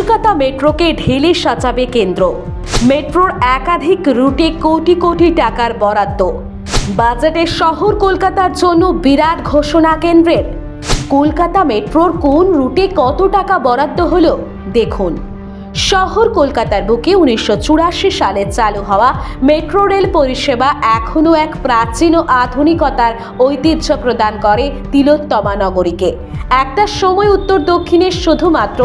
কলকাতা মেট্রোকে ঢেলে সাজাবে কেন্দ্র। মেট্রোর একাধিক রুটে কোটি কোটি টাকার বরাদ্দ। বাজেটে শহর কলকাতার জন্য বিরাট ঘোষণা কেন্দ্রের। কলকাতা মেট্রোর কোন রুটে কত টাকা বরাদ্দ হলো দেখুন। শহর কলকাতার বুকে 1984 সালে চালু হওয়া মেট্রো রেল পরিষেবা এখনও এক প্রাচীন ও আধুনিকতার ঐতিহ্য প্রদান করে তিলোত্তমা নগরীকে। একটা সময় উত্তর দক্ষিণে শুধুমাত্র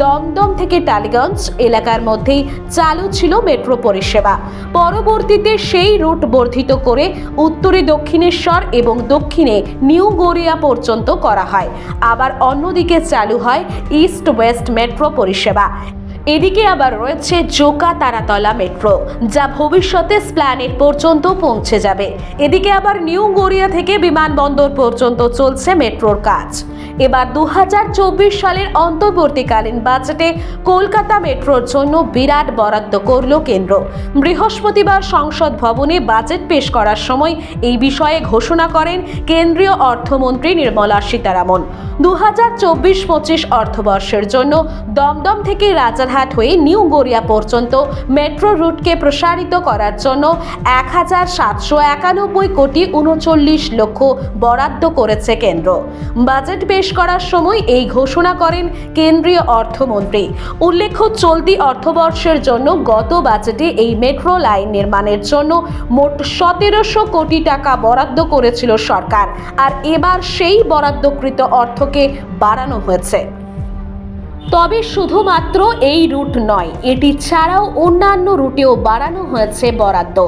দমদম থেকে টালিগঞ্জ এলাকার মধ্যেই চালু ছিল মেট্রো পরিষেবা। পরবর্তীতে সেই রুট বর্ধিত করে উত্তরে দক্ষিণেশ্বর এবং দক্ষিণে নিউ গড়িয়া পর্যন্ত করা হয়। আবার অন্যদিকে চালু হয় ইস্ট ওয়েস্ট মেট্রো পরিষেবা। এদিকে আবার রয়েছে জোকা তারাতলা মেট্রো, যা ভবিষ্যতে স্প্ল্যানেড পর্যন্ত পৌঁছে যাবে। এদিকে আবার নিউ গড়িয়া থেকে বিমানবন্দর পর্যন্ত চলছে মেট্রোর কাজ। এবার 2024 সালের অন্তর্বর্তীকালীন বাজেটে কলকাতা মেট্রোর জন্য বিরাট বরাদ্দ করল কেন্দ্র। বৃহস্পতিবার সংসদ ভবনে বাজেট পেশ করার সময় এই বিষয়ে ঘোষণা করেন কেন্দ্রীয় অর্থমন্ত্রী নির্মলা সীতারামন। 2024-25 অর্থবর্ষের জন্য দমদম থেকে রাজারহাট হয়ে নিউ গড়িয়া পর্যন্ত মেট্রো রুটকে প্রসারিত করার জন্য 1791 কোটি 39 লক্ষ বরাদ্দ করেছে কেন্দ্র। বাজেট পেশ করার সময় এই ঘোষণা করেন কেন্দ্রীয় অর্থমন্ত্রী। উল্লেখ্য, চলতি অর্থবর্ষের জন্য গত বাজেটে এই মেট্রো লাইন নির্মাণের জন্য মোট 1700 কোটি টাকা বরাদ্দ করেছিল সরকার, আর এবার সেই বরাদ্দকৃত অর্থকে বাড়ানো হয়েছে। তবে শুধুমাত্র এই রুট নয়, এটি ছাড়াও অন্যান্য রুটেও বাড়ানো হয়েছে বরাদ্দ।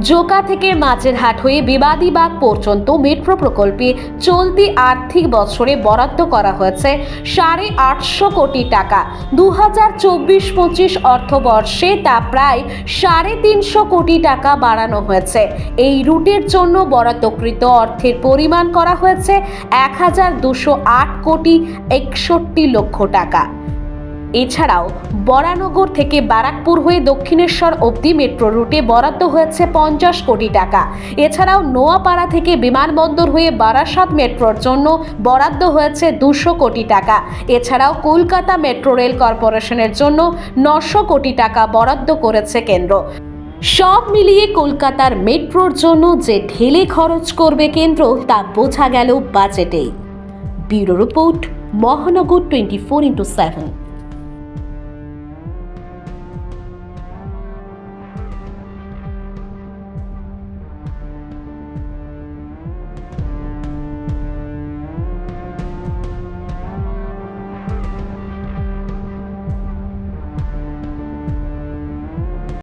জোকা থেকে মাঝেরহাট হয়ে বিবাদীবাগ পর্যন্ত মেট্রো প্রকল্পে চলতি আর্থিক বছরে বরাদ্দ করা হয়েছে 850 কোটি টাকা। 2024-25 অর্থবর্ষে তা প্রায় 350 কোটি টাকা বাড়ানো হয়েছে। এই রুটের জন্য বরাদ্দকৃত অর্থের পরিমাণ করা হয়েছে 1208 কোটি 61 লক্ষ টাকা। এছাড়াও বরানগর থেকে ব্যারাকপুর হয়ে দক্ষিণেশ্বর অবধি মেট্রো রুটে বরাদ্দ হয়েছে 50 কোটি টাকা। এছাড়াও নোয়াপাড়া থেকে বিমানবন্দর হয়ে বারাসাত মেট্রোর জন্য বরাদ্দ হয়েছে 200 কোটি টাকা। এছাড়াও কলকাতা মেট্রো রেল কর্পোরেশনের জন্য 900 কোটি টাকা বরাদ্দ করেছে কেন্দ্র। সব মিলিয়ে কলকাতার মেট্রোর জন্য যে ঢেলে খরচ করবে কেন্দ্র তা বোঝা গেল বাজেটেই। ব্যুরো রিপোর্ট, মহানগর 24x7।